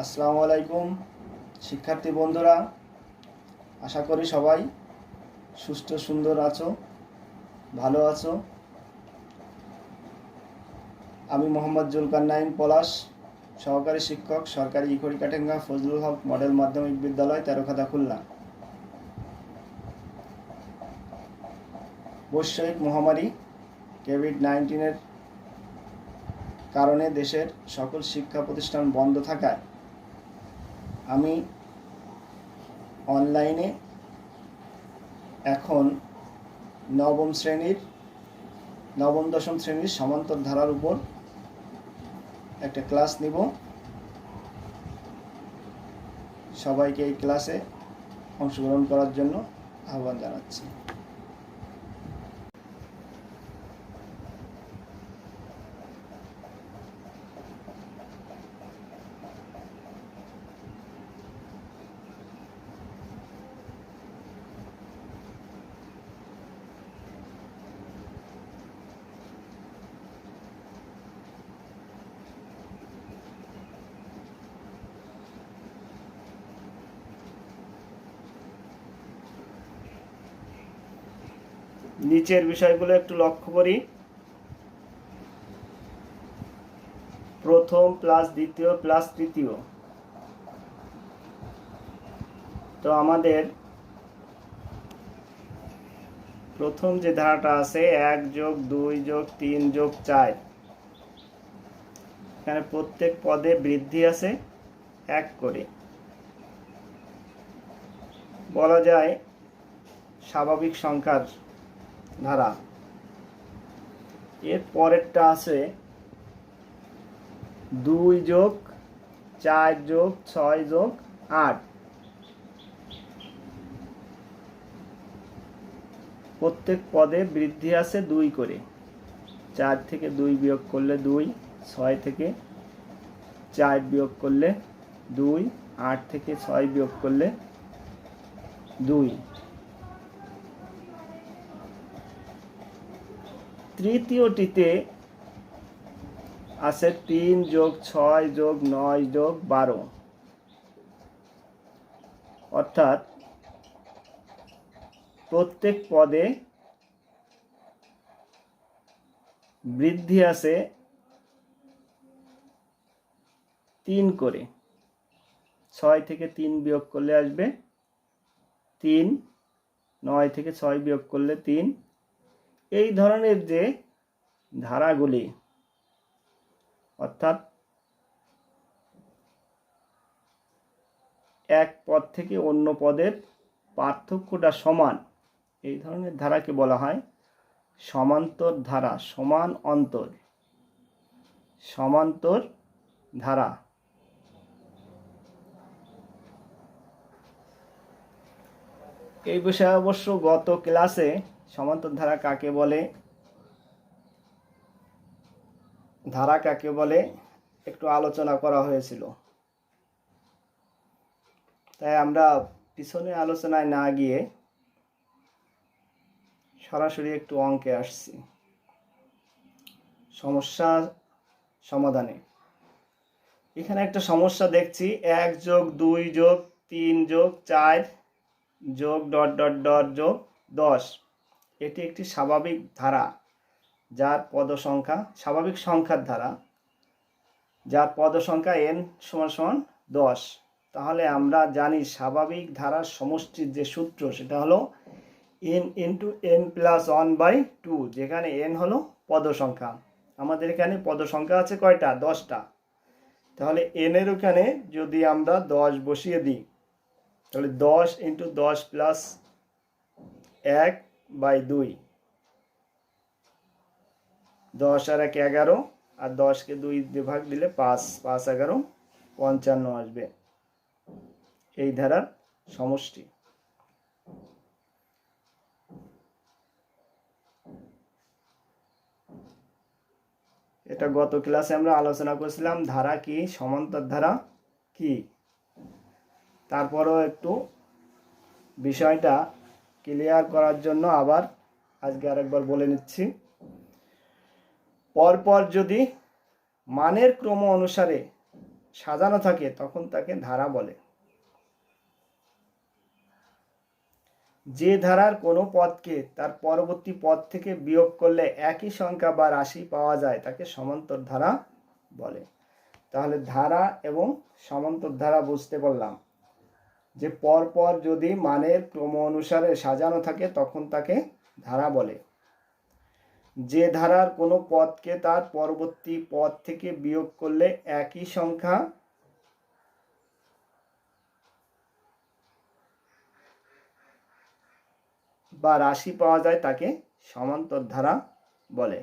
আসসালামু আলাইকুম শিক্ষার্থী বন্ধুরা, আশা করি সবাই সুস্থ সুন্দর আছো, ভালো আছো। আমি মোহাম্মদ জুলকারনাইন পলাশ, সহকারী শিক্ষক, সরকারি ইকড়িকাটেঙ্গা ফজলুল হক মডেল মাধ্যমিক বিদ্যালয়, তেরোখাদা, খুলনা। বৈশ্বিক মহামারী কোভিড-19 কারণে দেশের সকল শিক্ষা প্রতিষ্ঠান বন্ধ থাকায় আমি অনলাইনে এখন নবম দশম শ্রেণীর সমান্তর ধারার উপর একটা ক্লাস নিব। সবাইকে এই ক্লাসে অংশগ্রহণ করার জন্য আহ্বান জানাচ্ছি। নিচের বিষয়গুলো একটু লক্ষ্য করি। প্রথম প্লাস দ্বিতীয় প্লাস তৃতীয়। তো আমাদের প্রথম যে ধারাটা আছে 1 + 2 + 3 + 4, এখানে প্রত্যেক পদে বৃদ্ধি আছে 1 করে। বলা যায় স্বাভাবিক সংখ্যার ধারা। এর পরেরটা আছে 2 + 4 + 6 + 8। প্রত্যেক পদে বৃদ্ধি আছে 2 করে। 4 থেকে 2 বিয়োগ করলে 2, 6 থেকে 4 বিয়োগ করলে 2, 8 থেকে 6 বিয়োগ করলে 2। তৃতীয়টিতে আছে 3 + 6 + 9 + 12, অর্থাৎ প্রত্যেক পদে বৃদ্ধি আছে 3 করে। 6 থেকে 3 বিয়োগ করলে আসবে 3, 9 থেকে 6 বিয়োগ করলে 3। এই ধরনের যে ধারাগুলি, অর্থাৎ এক পদ থেকে অন্য পদের পার্থক্যটা সমান, এই ধরনের ধারাকে বলা হয় সমান্তর ধারা। সমান্তর ধারা। এই বিষয়ে অবশ্য গত ক্লাসে সমান্তর ধারা কাকে বলে একটু আলোচনা করা হয়েছিল। তাই আমরা পিছনে আলোচনায় না গিয়ে সরাসরি একটু অঙ্কে আসছি, সমস্যা সমাধানে। এখানে একটা সমস্যা দেখছি, 1 + 2 + 3 + 4 + ... +10। এটি একটি স্বাভাবিক ধারা যার পদ সংখ্যা, স্বাভাবিক সংখ্যার ধারা যার পদ সংখ্যা n = 10। তাহলে আমরা জানি স্বাভাবিক ধারার সমষ্টির যে সূত্র, সেটা হলো n × n + 1/2, যেখানে n হলো পদ সংখ্যা। আমাদের এখানে পদ সংখ্যা আছে কয়টা? 10টা। তাহলে n এর ওখানে যদি আমরা 10 বসিয়ে দিই, তাহলে 10 × 10 + 1/2, 10 আর 1 11, আর 10কে 2 দিয়ে ভাগ দিলে 5, 5 11 55 আসবে। এই ধারার সমষ্টি। এটা গত ক্লাসে আমরা আলোচনা করেছিলাম, ধারা কি, সমান্তর ধারা কি। তারপরও একটু বিষয়টা ক্লিয়ার করার জন্য আবার আজকে আরেকবার বলে নিচ্ছি। পরপর যদি মানের ক্রম অনুসারে সাজানো থাকে তখন তাকে ধারা বলে। যে ধারার কোনো পদকে তার পরবর্তী পদ থেকে বিয়োগ করলে একই সংখ্যা বা রাশি পাওয়া যায় তাকে সমান্তর ধারা বলে। তাহলে ধারা এবং সমান্তর ধারা বুঝতে পারলাম যে পরপর যদি মানের ক্রম অনুসারে সাজানো থাকে তখন তাকে ধারা বলে। যে ধারার কোনো পদকে তার পরবর্তী পদ থেকে বিয়োগ করলে একই সংখ্যা বা রাশি পাওয়া যায় তাকে সমান্তর ধারা বলে।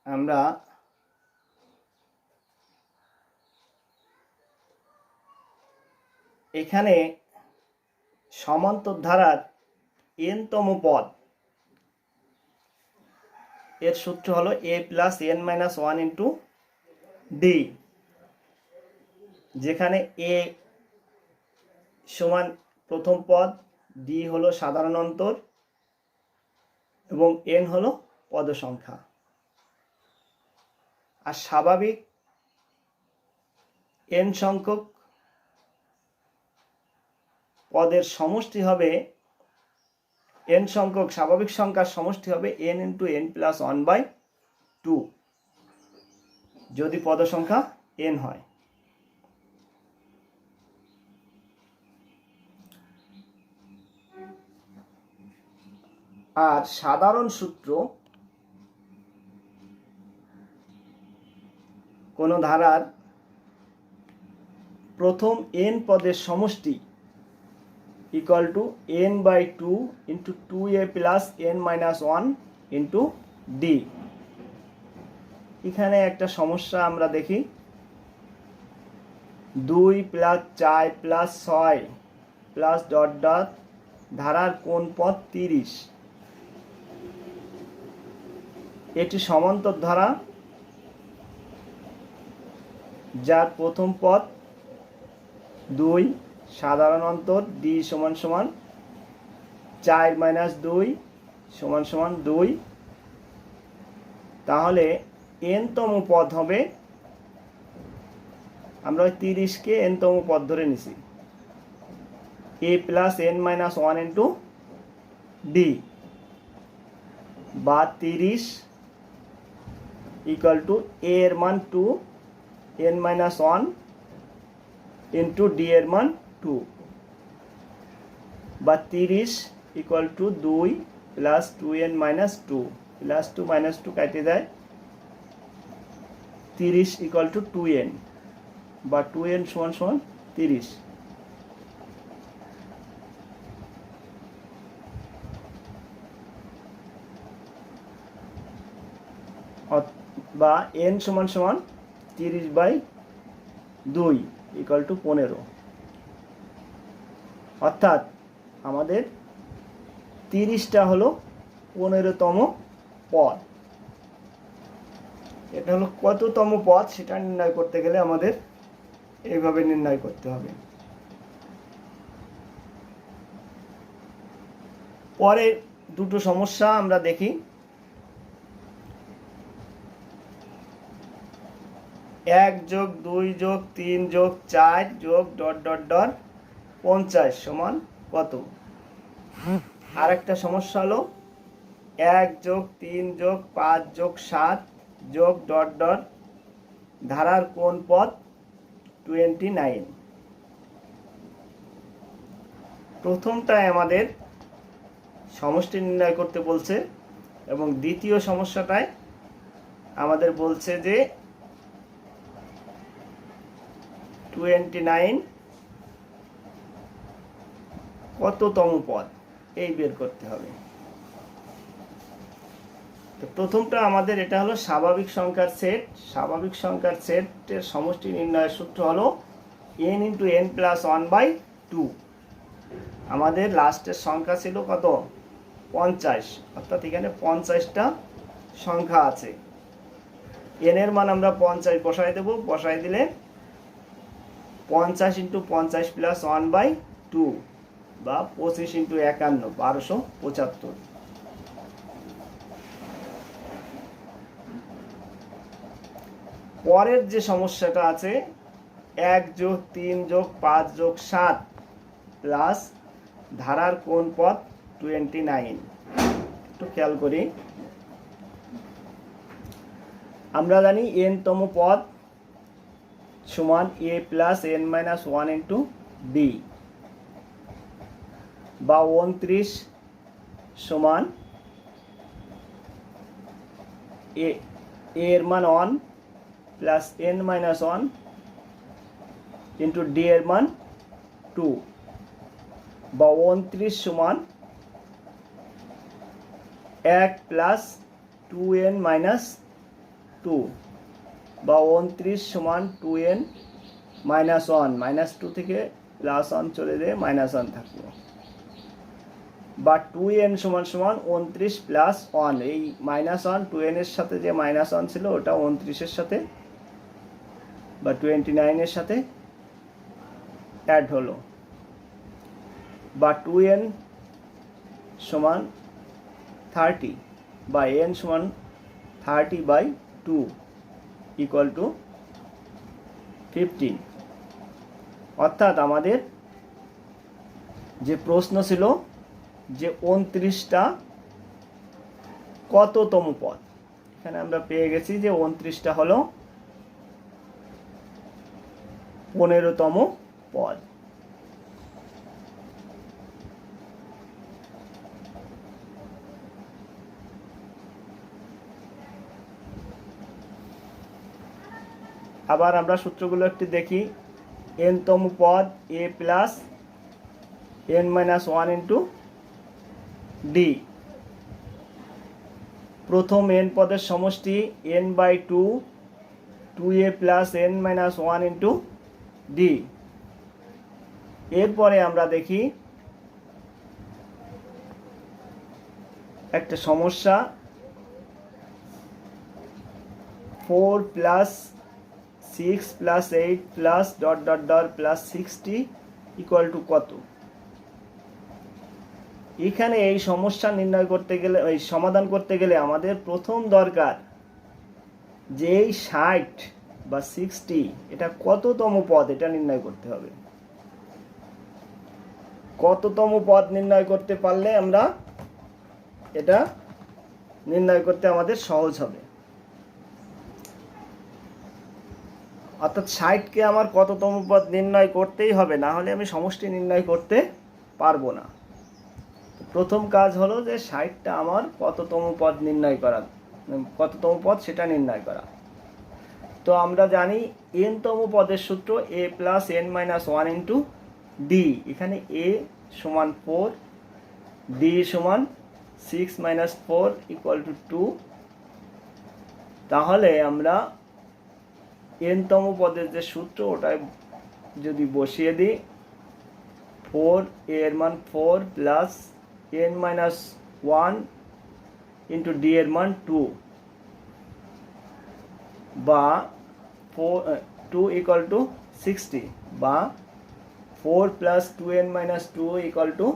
আমরা এখানে সমান্তর ধারার n-তম পদ এর সূত্র হলো a plus n minus 1 into D, যেখানে a সমান প্রথম পদ, ডি হলো সাধারণ অন্তর এবং n হলো পদ সংখ্যা। আর স্বাভাবিক n সংখ্যক পদের সমষ্টি হবে n সংখ্যক স্বাভাবিক সংখ্যার সমষ্টি হবে n ইন্টু n প্লাস 1/2 যদি পদ সংখ্যা n হয়। আর সাধারণ সূত্র কোন ধারার প্রথম n পদের সমষ্টি equal to n/2 into 2a plus n minus 1 into D. এখানে একটা সমস্যা আমরা দেখি, 2 plus 4 plus 6 plus dot dot ধারার কোন পদ 30। এটি সমান্তর ধারা যার প্রথম পদ 2 সাধারণ অন্তর ডি সমান সমান 4 মাইনাস 2 সমান সমান 2। তাহলে n-তম পদ হবে, আমরা 30-কে n-তম পদ ধরে নিছি, a plus n minus 1 into D বা 30 ইকুয়াল টু a এর মান 2 n মাইনাস 1 ইন্টু ডি এর মান 2 বা 30 equal to 2 plus 2n minus 2 plus 2 minus 2 কেটে যায়, 30 ইকুয়াল টু 2n বা 2n সমান সমান 30। বা n সমান সমান 30/2 ইকুয়াল টু 15। অর্থাৎ আমাদের 30টা হলো 15তম পদ। এটা হলো কততম পদ সেটা নির্ণয় করতে গেলে আমাদের এইভাবে নির্ণয় করতে হবে। পরে দুটো সমস্যা আমরা দেখি। 1 যোগ 2 যোগ 3 যোগ 4 যোগ ডট ডট ডট 50 সমান কত। আর একটা সমস্যা হলো 1 যোগ 3 যোগ 5 যোগ 7 যোগ ডট ডট ধারার কোন পদ 29। প্রথমটায় আমাদের সমষ্টি নির্ণয় করতে বলছে এবং দ্বিতীয় সমস্যাটায় আমাদের বলছে যে 29 কততম পদ এই বের করতে হবে। তো প্রথমটা আমাদের এটা হলো স্বাভাবিক সংখ্যার সেট। স্বাভাবিক সংখ্যার সেটের সমষ্টি নির্ণয়ের সূত্র হলো n ইন্টু n প্লাস 1/2। আমাদের লাস্টের সংখ্যা ছিল কত 50, অর্থাৎ এখানে 50টা সংখ্যা আছে। n এর মান আমরা 50 বসাই দেব, বসাই দিলে 50 ইন্টু 50 প্লাস 1/2 বা 25 ইন্টু 51 1275। পরের যে সমস্যাটা আছে 1 যোগ 3 যোগ 5 যোগ 7 প্লাস ধারার কোন পদ 29। একটু খেয়াল করি, আমরা জানি n তম পদ সমান a plus n minus 1 into d, বা 29 সমান a এর মান 1 plus n minus 1 into d এর মান 2, বা 29 সমান 1 প্লাস 2n মাইনাস 2, বা 29 সমান 2n মাইনাস 1, মাইনাস 2 থেকে প্লাস 1 চলে যেয়ে মাইনাস 1 থাকলো, বা 2n সমান সমান 29 প্লাস 1, এই মাইনাস 1 2n এর সাথে যে মাইনাস 1 ছিল ওটা 29 এর সাথে বা 29 এর সাথে অ্যাড হলো, বা 2n সমান 30, বা n সমান 30/2 ইকুয়াল টু 15। অর্থাৎ আমাদের যে প্রশ্ন ছিল যে 29টা কততম পদ, এখানে আমরা পেয়ে গেছি যে 29টা হলো 15তম পদ। আবার আমরা সূত্রগুলো একটু দেখি। n তম পদ a plus n minus 1 into d, প্রথম n পদের সমষ্টি n/2 2a plus n minus 1 into d। এরপরে আমরা দেখি একটা সমস্যা, 4 plus 6 plus 8 plus dot dot dot plus 60 equal to কত। এখানে এই সমস্যা নির্ণয় করতে গেলে, এই সমাধান করতে গেলে আমাদের প্রথম দরকার যে এই 60 বা 60 এটা কততম পদ এটা নির্ণয় করতে হবে। কততম পদ নির্ণয় করতে পারলে আমরা এটা নির্ণয় করতে আমাদের সহজ হবে। অর্থাৎ 60কে আমার কততম পদ নির্ণয় করতেই হবে, না হলে আমি সমষ্টি নির্ণয় করতে পারবো না। প্রথম কাজ হলো যে 60টা আমার কততম পদ নির্ণয় করা, কততম পদ সেটা নির্ণয় করা। তো আমরা জানি n তম পদের সূত্র a plus n minus 1 into d। এখানে a সমান 4, d সমান 6 মাইনাস 4 ইকুয়াল টু 2। তাহলে আমরা n তম পদের যে সূত্র ওটায় যদি বসিয়ে দিই, 4 এর মান 4 plus n minus 1 into d এর মান 2, বা 2 ইকুয়াল টু 60, বা 4 plus 2n minus 2 equal to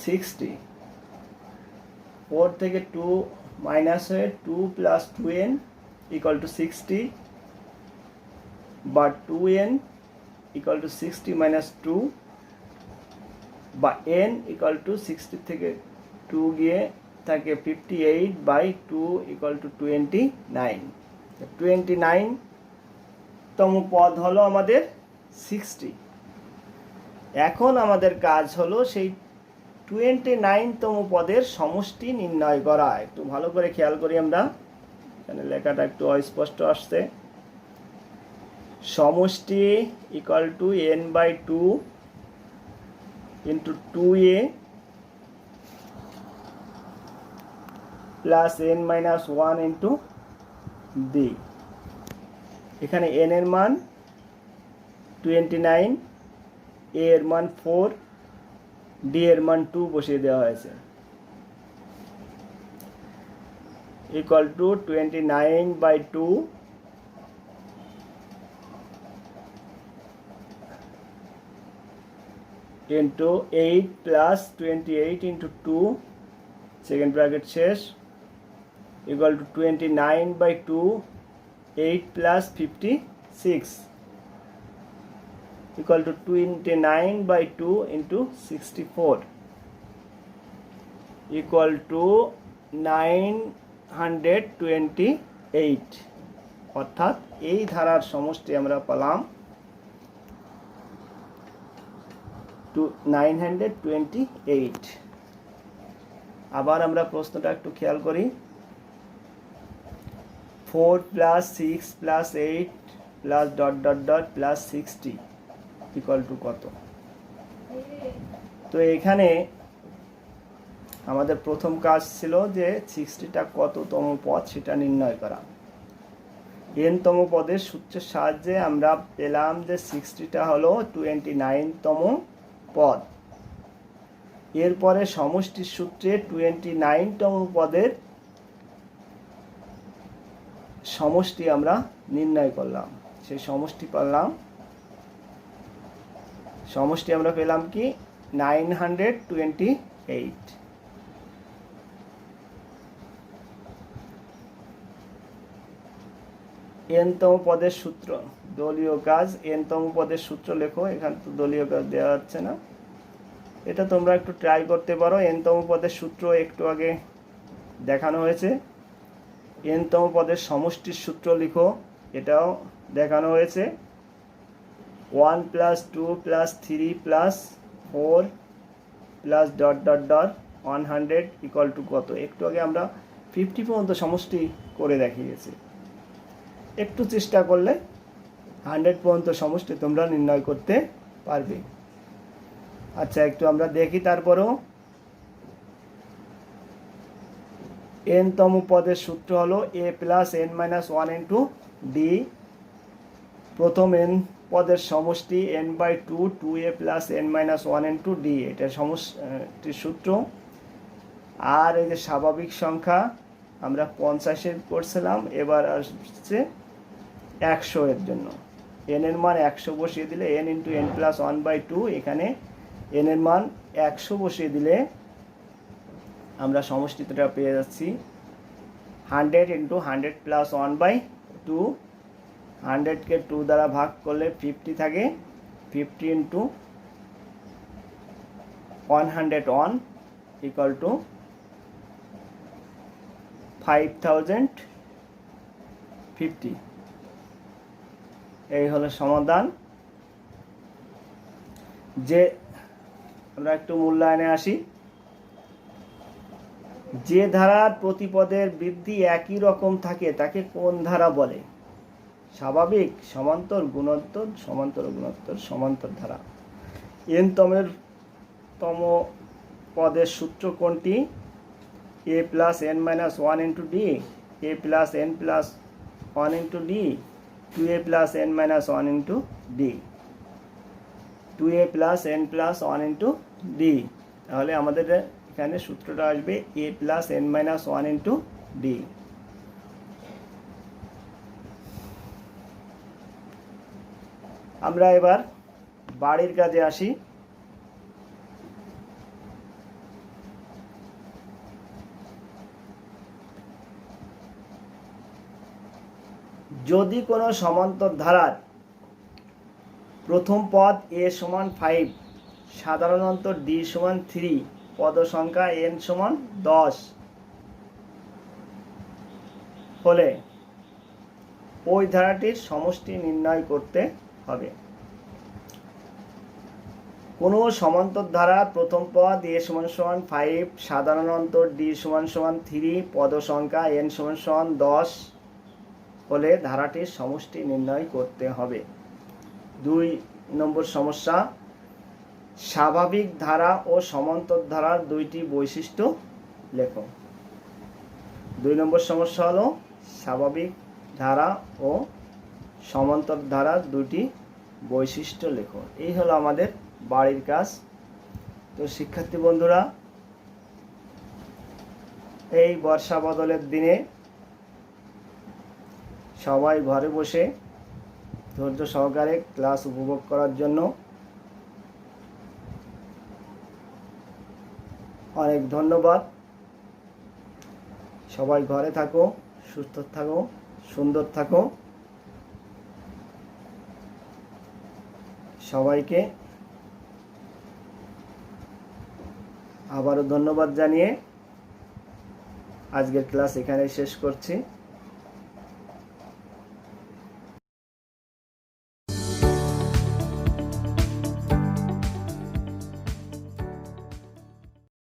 60। 4 থেকে 2 মাইনাস হয়ে 2 প্লাস 2n ইকুয়াল টু 60, বা 2n ইকুয়াল টু 60 মাইনাস 2, বা n ইকুয়াল টু 60 থেকে 2 গিয়ে থাকে 58/2 ইকুয়াল টু 29। 29তম পদ হলো আমাদের 60। এখন আমাদের কাজ হলো সেই 29তম পদের সমষ্টি নির্ণয় করা। একটু ভালো করে খেয়াল করি আমরা, এখানে লেখাটা একটু অস্পষ্ট আসছে। সমষ্টি equal to n/2 into 2a plus n minus 1 into d। এখানে n এর মান 29, a এর মান 4, d এর মান 2 বসিয়ে দেওয়া হয়েছে, equal to 29/2 into 8 plus 28 into 2 second bracket শেষ equal to 29/2 8 plus 56 equal to 29/2 into 64 equal to 928 অর্থাৎ এই ধারার সমষ্টি আমরা পেলাম 928। আবার আমরা প্রশ্নটা একটু খেয়াল করি 4 plus 6 plus 8 plus ... plus 60 equal to কত। তো এখানে আমাদের প্রথম কাজ ছিল যে 60টা কততম পদ সেটা নির্ণয় করা। n তম পদের সূত্রের সাহায্যে আমরা পেলাম যে 60টা হলো 29তম পদ। এরপরে সমষ্টির সূত্রে 29তম পদের সমষ্টি আমরা নির্ণয় করলাম। সেই সমষ্টি আমরা পেলাম কি 928। n তম পদের সূত্র দলীয় কাজ। n তম পদের সূত্র লেখো। এখানে তো দলীয় কাজ দেওয়া যাচ্ছে না, এটা তোমরা একটু ট্রাই করতে পারো। n তম পদের সূত্র একটু আগে দেখানো হয়েছে। n তম পদের সমষ্টির সূত্র লিখো, এটাও দেখানো হয়েছে। 1 plus 2 plus 3 plus 4 plus ... 100 equal to কত। একটু আগে আমরা 50 পর্যন্ত সমষ্টি করে দেখিয়েছি। একটু চেষ্টা করলে 100 পর্যন্ত সমষ্টি তোমরা নির্ণয় করতে পারবে। আচ্ছা, একটু আমরা দেখি। তারপরেও n তম পদের সূত্র হলো a plus n minus 1 into d। প্রথম n পদের সমষ্টি n/2 2a plus n minus 1 into d, এটা সমষ্টির সূত্র। আর এই যে স্বাভাবিক সংখ্যা আমরা 50-এর করছিলাম, এবার আসছে 100 এর জন্য। n এর মান 100 বসিয়ে দিলে n into n plus 1/2, এখানে n এর মান 100 বসিয়ে দিলে আমরা সমষ্টিটা পেয়ে যাচ্ছি 100 into 100 plus 1/2। 100কে 2 দ্বারা ভাগ করলে 50 থাকে। 50 into 101 equal to 5050। এই হলো সমাধান। যে আমরা একটু মূল্যায়নে আসি। যে ধারার প্রতিপদের বৃদ্ধি একই রকম থাকে তাকে কোন ধারা বলে? স্বাভাবিক, সমান্তর, গুণোত্তর, সমান্তর গুণোত্তর, সমান্তর ধারা। n তম পদের সূত্র কোনটি? a plus n minus 1 into d, a plus n plus 1 into d, 2a plus n minus 1 into d, 2a plus n plus 1 into d। তাহলে আমাদের এখানে সূত্রটা আসবে a plus n minus 1 into d। আমরা এবার বাড়ির কাজে আসি। যদি কোনো সমান্তর ধারার প্রথম পদ a সমান 5, সাধারণ অন্তর d সমান 3, পদ সংখ্যা n সমান 10 হলে ওই ধারাটির সমষ্টি নির্ণয় করতে হবে। কোনো সমান্তর ধারা প্রথম পদ a সমান 5, সাধারণ অন্তর d সমান 3, পদ সংখ্যা n সমান 10 হলে ধারাটির সমষ্টি নির্ণয় করতে হবে। 2 নম্বর সমস্যা, স্বাভাবিক ধারা ও সমান্তর ধারার দুইটি বৈশিষ্ট্য লেখো। 2 নম্বর সমস্যা হলো স্বাভাবিক ধারা ও সমান্তর ধারার দুটি বৈশিষ্ট্য লেখো। এই হলো আমাদের বাড়ির কাজ। তো শিক্ষার্থী বন্ধুরা, এই বর্ষা বদলের দিনে সবাই ঘরে বসে ধৈর্য সহকারে ক্লাস উপভোগ করার জন্য অনেক ধন্যবাদ। সবাই ঘরে থাকো, সুস্থ থাকো, সুন্দর থাকো। সবাইকে আবারও ধন্যবাদ জানিয়ে আজকের ক্লাস এখানেই শেষ করছি।